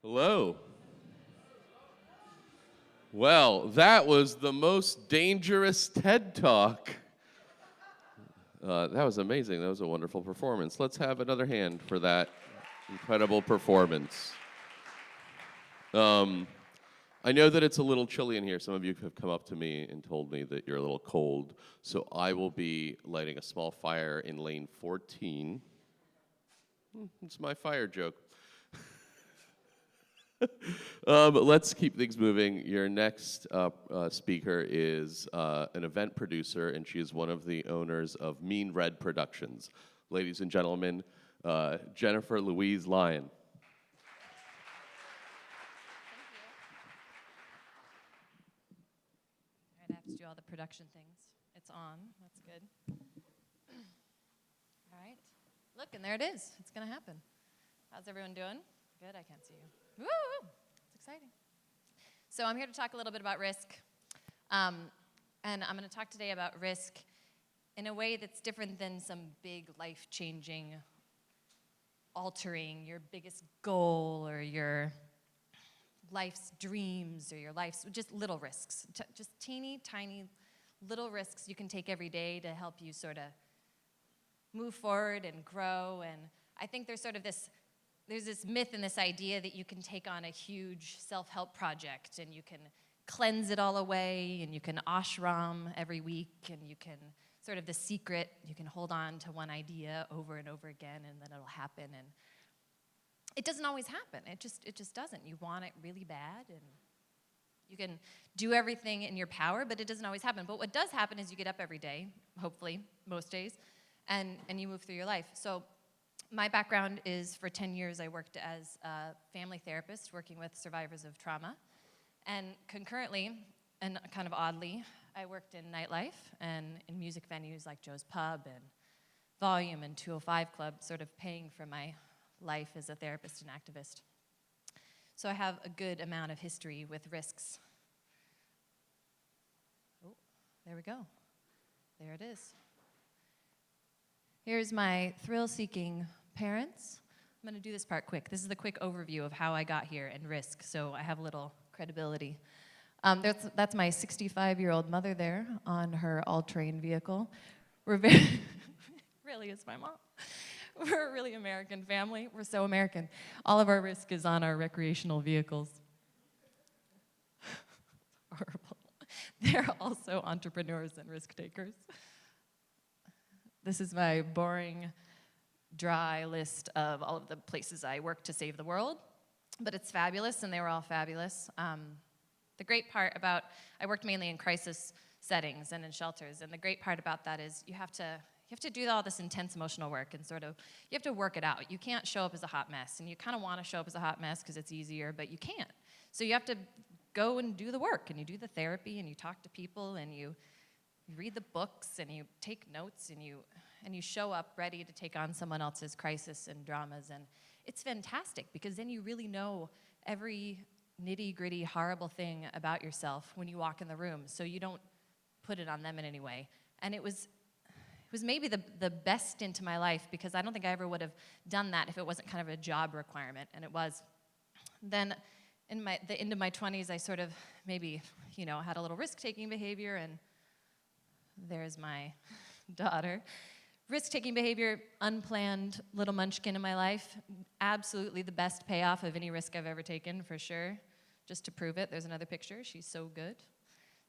Hello. Well, that was the most dangerous TED Talk. That was amazing. That was a wonderful performance. Let's have another hand for that incredible performance. I know that it's a little chilly in here. Some of you have come up to me and told me that you're a little cold. So I will be lighting a small fire in lane 14. It's my fire joke. Let's keep things moving. Your next speaker is an event producer, and she is one of the owners of MeanRed Productions. Ladies and gentlemen, Jennifer Louise Lyon. All right, I have to do all the production things. It's on. That's good. All right. Look, and there it is. It's going to happen. How's everyone doing? Good. I can't see you. Woo! It's exciting. So I'm here to talk a little bit about risk. And I'm going to talk today about risk in a way that's different than some big life-changing, altering your biggest goal or your life's dreams or your life's just little risks, just teeny tiny little risks you can take every day to help you sort of move forward and grow. And I think there's this myth and this idea that you can take on a huge self-help project and you can cleanse it all away and you can ashram every week and you can sort of the secret, you can hold on to one idea over and over again and then it'll happen. And it doesn't always happen. It just doesn't. You want it really bad, and you can do everything in your power, but it doesn't always happen. But what does happen is you get up every day, hopefully, most days, and you move through your life. So my background is for 10 years I worked as a family therapist working with survivors of trauma. And concurrently, and kind of oddly, I worked in nightlife and in music venues like Joe's Pub and Volume and 205 Club, sort of paying for my life as a therapist and activist. So I have a good amount of history with risks. Oh, there we go. There it is. Here's my thrill-seeking parents. I'm going to do this part quick. This is the quick overview of how I got here and risk, so I have a little credibility. That's my 65-year-old mother there on her all-terrain vehicle. Really is my mom. We're a really American family. We're so American. All of our risk is on our recreational vehicles. Horrible. They're also entrepreneurs and risk takers. This is my boring, dry list of all of the places I work to save the world. But it's fabulous, and they were all fabulous. The great part about, I worked mainly in crisis settings and in shelters, and the great part about that is you have to do all this intense emotional work and sort of, you have to work it out. You can't show up as a hot mess, and you kind of want to show up as a hot mess because it's easier, but you can't. So you have to go and do the work, and you do the therapy, and you talk to people, and you read the books, and you take notes, and you show up ready to take on someone else's crisis and dramas, and it's fantastic because then you really know every nitty-gritty, horrible thing about yourself when you walk in the room, so you don't put it on them in any way. And it was maybe the best stint of my life because I don't think I ever would have done that if it wasn't kind of a job requirement, and it was. Then in the end of my 20s, I sort of maybe, had a little risk-taking behavior, and there's my daughter. Risk-taking behavior, unplanned little munchkin in my life, absolutely the best payoff of any risk I've ever taken, for sure. Just to prove it, there's another picture. She's so good.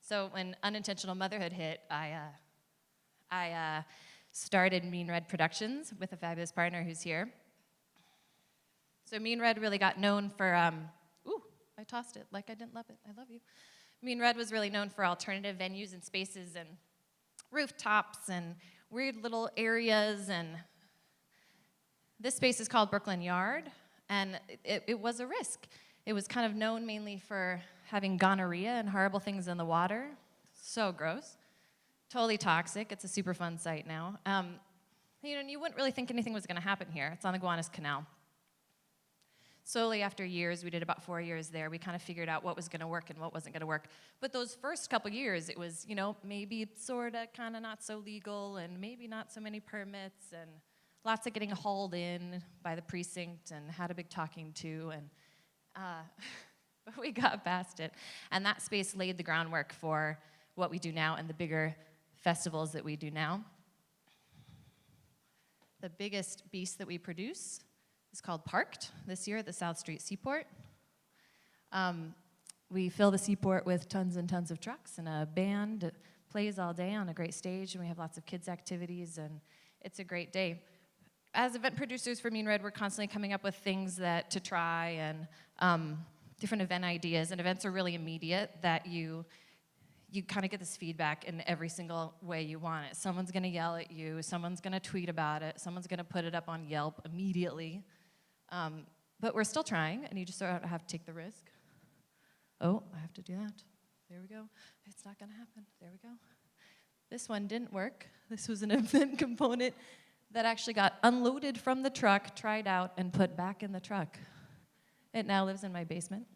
So when unintentional motherhood hit, I started MeanRed Productions with a fabulous partner who's here. So MeanRed really got known for, I tossed it like I didn't love it. I love you. MeanRed was really known for alternative venues and spaces and rooftops and weird little areas. And this space is called BKLYN Yard, and it was a risk. It was kind of known mainly for having gonorrhea and horrible things in the water. So gross. Totally toxic. It's a super fun site now. You wouldn't really think anything was going to happen here. It's on the Gowanus Canal. Slowly, after years, we did about 4 years there, we kind of figured out what was going to work and what wasn't going to work. But those first couple years, it was, maybe sort of kind of not so legal and maybe not so many permits and lots of getting hauled in by the precinct and had a big talking to. But we got past it. And that space laid the groundwork for what we do now and the bigger festivals that we do now. The biggest beast that we produce is called Parked this year at the South Street Seaport. We fill the seaport with tons and tons of trucks, and a band that plays all day on a great stage, and we have lots of kids' activities, and it's a great day. As event producers for MeanRed, we're constantly coming up with things to try and different event ideas, and events are really immediate that you kind of get this feedback in every single way you want it. Someone's gonna yell at you, someone's gonna tweet about it, someone's gonna put it up on Yelp immediately. But we're still trying, and you just sort of have to take the risk. Oh, I have to do that. There we go. It's not gonna happen. There we go. This one didn't work. This was an event component that actually got unloaded from the truck, tried out, and put back in the truck. It now lives in my basement.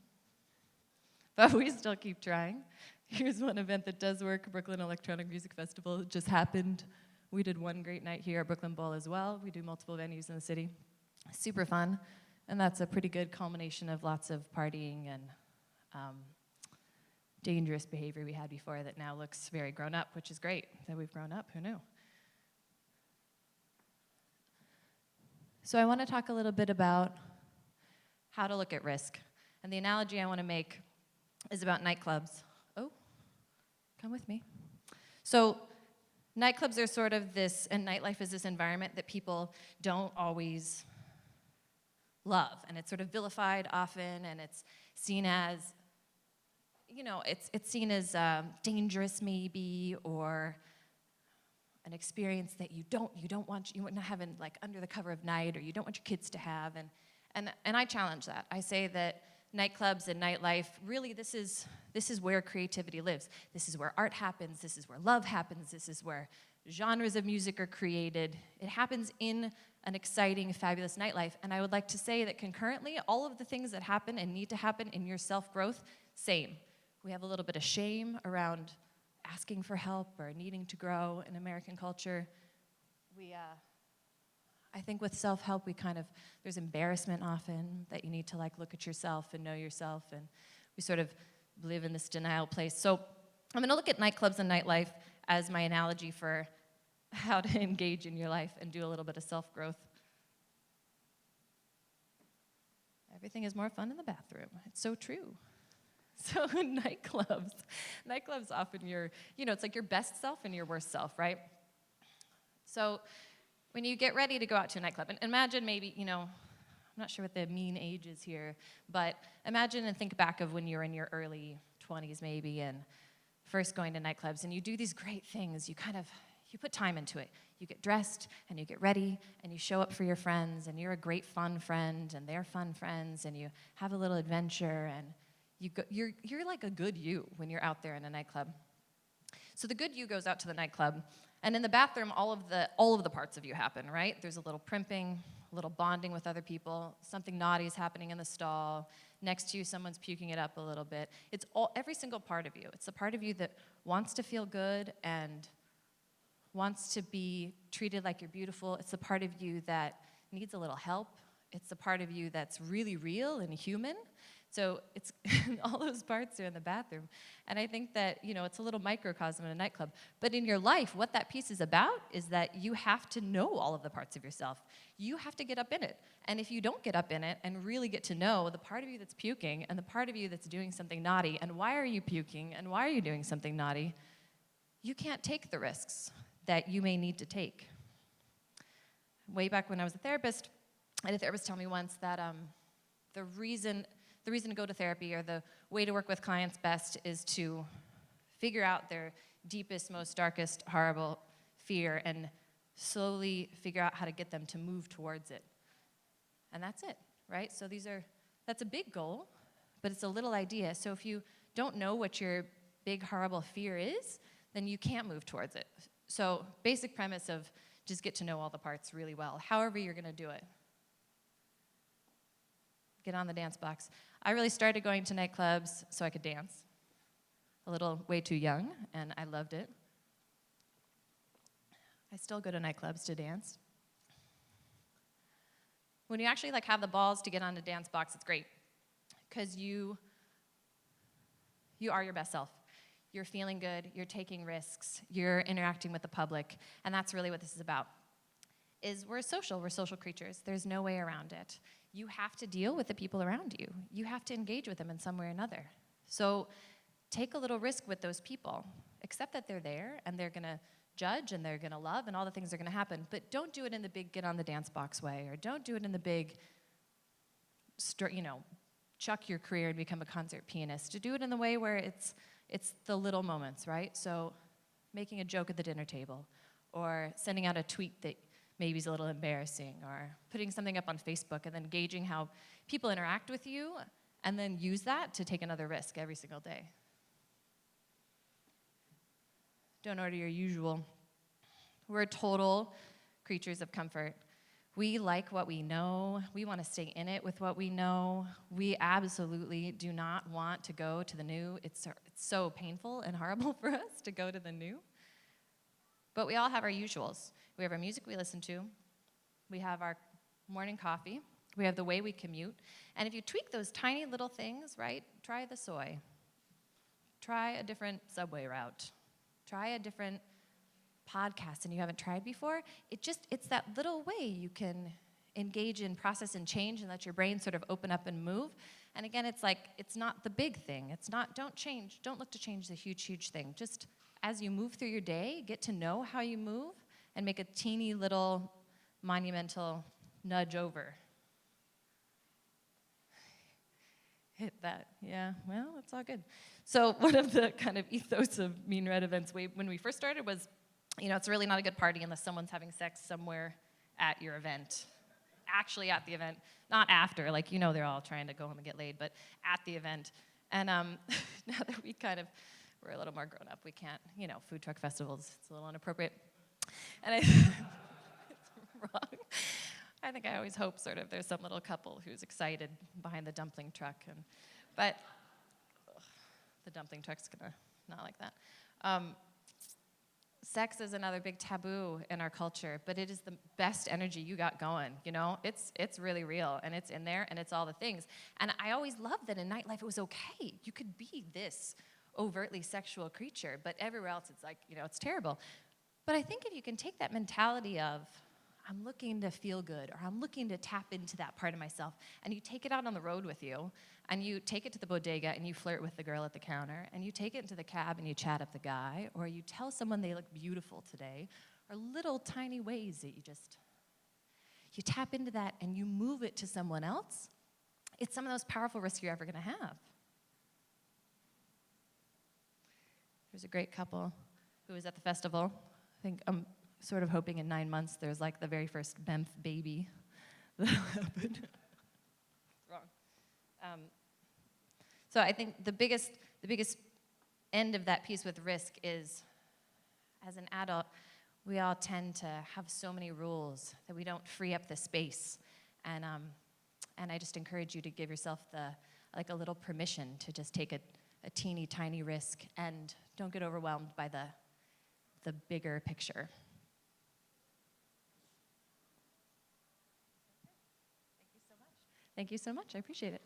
But we still keep trying. Here's one event that does work, Brooklyn Electronic Music Festival. It just happened. We did one great night here at Brooklyn Bowl as well. We do multiple venues in the city. Super fun. And that's a pretty good culmination of lots of partying and dangerous behavior we had before that now looks very grown up, which is great that we've grown up. Who knew? So I want to talk a little bit about how to look at risk. And the analogy I want to make is about nightclubs. Oh, come with me. So nightclubs are sort of this, and nightlife is this environment that people don't always love. And it's sort of vilified often, and it's seen as, it's seen as dangerous maybe, or an experience that you wouldn't have in, like, under the cover of night, or you don't want your kids to have. And I challenge that. I say that nightclubs and nightlife, really this is where creativity lives. This is where art happens. This is where love happens. This is where genres of music are created. It happens in an exciting, fabulous nightlife. And I would like to say that concurrently, all of the things that happen and need to happen in your self-growth, same. We have a little bit of shame around asking for help or needing to grow in American culture. I think with self-help, there's embarrassment often that you need to look at yourself and know yourself, and we sort of live in this denial place. So I'm gonna look at nightclubs and nightlife as my analogy for how to engage in your life and do a little bit of self-growth. Everything is more fun in the bathroom. It's so true. So nightclubs often it's like your best self and your worst self, right? So when you get ready to go out to a nightclub, and imagine maybe, I'm not sure what the mean age is here, but imagine and think back of when you were in your early 20s maybe, and first going to nightclubs, and you do these great things. You put time into it. You get dressed, and you get ready, and you show up for your friends, and you're a great fun friend, and they're fun friends, and you have a little adventure, and you're like a good you when you're out there in a nightclub. So the good you goes out to the nightclub, and in the bathroom, all of the parts of you happen, right? There's a little primping, a little bonding with other people, something naughty is happening in the stall, next to you, someone's puking it up a little bit. It's every single part of you. It's the part of you that wants to feel good and wants to be treated like you're beautiful. It's the part of you that needs a little help. It's the part of you that's really real and human. So it's all those parts are in the bathroom. And I think that, it's a little microcosm in a nightclub. But in your life, what that piece is about is that you have to know all of the parts of yourself. You have to get up in it. And if you don't get up in it and really get to know the part of you that's puking and the part of you that's doing something naughty, and why are you puking and why are you doing something naughty, you can't take the risks that you may need to take. Way back when I was a therapist, I had a therapist tell me once that the reason to go to therapy, or the way to work with clients best, is to figure out their deepest, most darkest, horrible fear and slowly figure out how to get them to move towards it. And that's it, right? So that's a big goal, but it's a little idea. So if you don't know what your big, horrible fear is, then you can't move towards it. So basic premise of just get to know all the parts really well, however you're gonna do it. Get on the dance box. I really started going to nightclubs so I could dance. A little way too young, and I loved it. I still go to nightclubs to dance. When you actually have the balls to get on a dance box, it's great. because you are your best self. You're feeling good, you're taking risks, you're interacting with the public, and that's really what this is about. We're social creatures. There's no way around it. You have to deal with the people around you. You have to engage with them in some way or another. So take a little risk with those people. Accept that they're there, and they're gonna judge, and they're gonna love, and all the things are gonna happen, but don't do it in the big get on the dance box way, or don't do it in the big, chuck your career and become a concert pianist. To do it in the way where it's the little moments, right? So making a joke at the dinner table, or sending out a tweet that maybe is a little embarrassing, or putting something up on Facebook and then gauging how people interact with you, and then use that to take another risk every single day. Don't order your usual. We're total creatures of comfort. We like what we know. We want to stay in it with what we know. We absolutely do not want to go to the new. It's so painful and horrible for us to go to the new. But we all have our usuals. We have our music we listen to. We have our morning coffee. We have the way we commute. And if you tweak those tiny little things, right, try the soy. Try a different subway route. Try a different podcast and you haven't tried before. It's that little way you can engage in process and change and let your brain sort of open up and move. And again, it's not the big thing. Don't look to change the huge thing. Just as you move through your day, get to know how you move and make a teeny little monumental nudge over. Hit that, yeah, well, it's all good. So one of the kind of ethos of MeanRed events when we first started was, it's really not a good party unless someone's having sex somewhere at your event. Actually at the event, not after, they're all trying to go home and get laid, but at the event. And now that we're a little more grown up, we can't, food truck festivals, it's a little inappropriate. And it's wrong. I think I always hope sort of there's some little couple who's excited behind the dumpling truck, but the dumpling truck's not like that. Sex is another big taboo in our culture, but it is the best energy you got going, It's really real, and it's in there, and it's all the things. And I always loved that in nightlife it was okay. You could be this overtly sexual creature, but everywhere else it's it's terrible. But I think if you can take that mentality of, I'm looking to feel good, or I'm looking to tap into that part of myself, and you take it out on the road with you, and you take it to the bodega, and you flirt with the girl at the counter, and you take it into the cab, and you chat up the guy, or you tell someone they look beautiful today, or little tiny ways that you tap into that, and you move it to someone else. It's some of the most powerful risks you're ever going to have. There's a great couple who was at the festival. I think sort of hoping in 9 months there's the very first Bemph baby that'll happen. Wrong. So I think the biggest end of that piece with risk is, as an adult, we all tend to have so many rules that we don't free up the space. And I just encourage you to give yourself a little permission to just take a teeny tiny risk, and don't get overwhelmed by the bigger picture. Thank you so much. I appreciate it.